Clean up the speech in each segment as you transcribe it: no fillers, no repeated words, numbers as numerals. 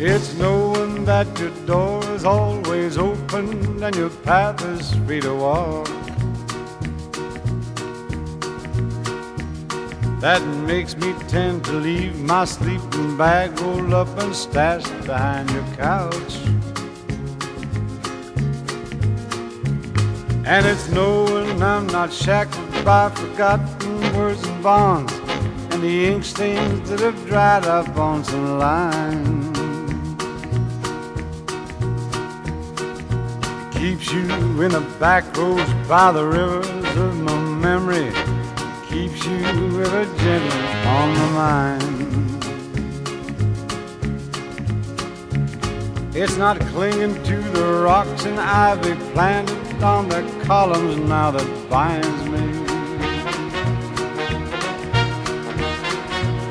It's knowing that your door is always open and your path is free to walk. That makes me tend to leave my sleeping bag rolled up and stashed behind your couch. And it's knowing I'm not shackled by forgotten words and bonds and the ink stains that have dried up on some lines. Keeps you in the back roads by the rivers of my memory. Keeps you ever gentle on my mind. It's not clinging to the rocks and ivy planted on the columns now that binds me.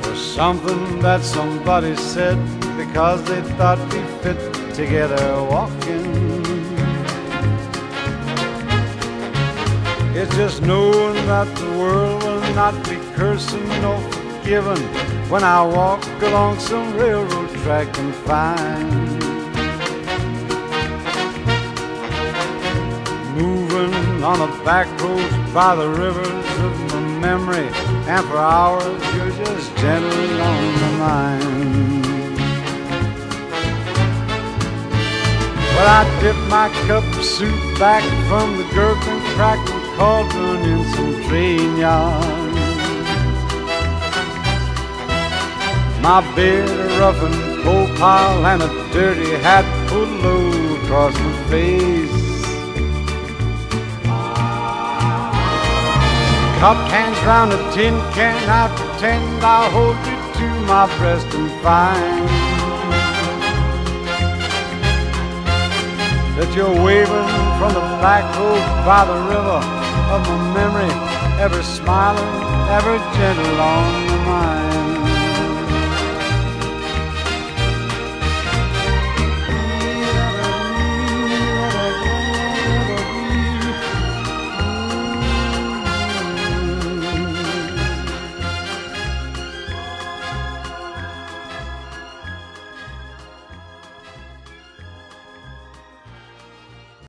Or something that somebody said because they thought we fit together walking. It's just knowing that the world will not be cursing nor forgiving when I walk along some railroad track and find. Moving on the back roads by the rivers of my memory, and for hours you're just gentle on my mind. Well, I dip my cup of soup back from the gurgling, crackling cauldron in some train yard. My beard a rough and coal pile and a dirty hat pulled low across my face. Cupped hands round a tin can, I pretend I'll hold you to my breast and find that you're waving from the back road by the river of my memory, ever smiling, ever gentle on my mind.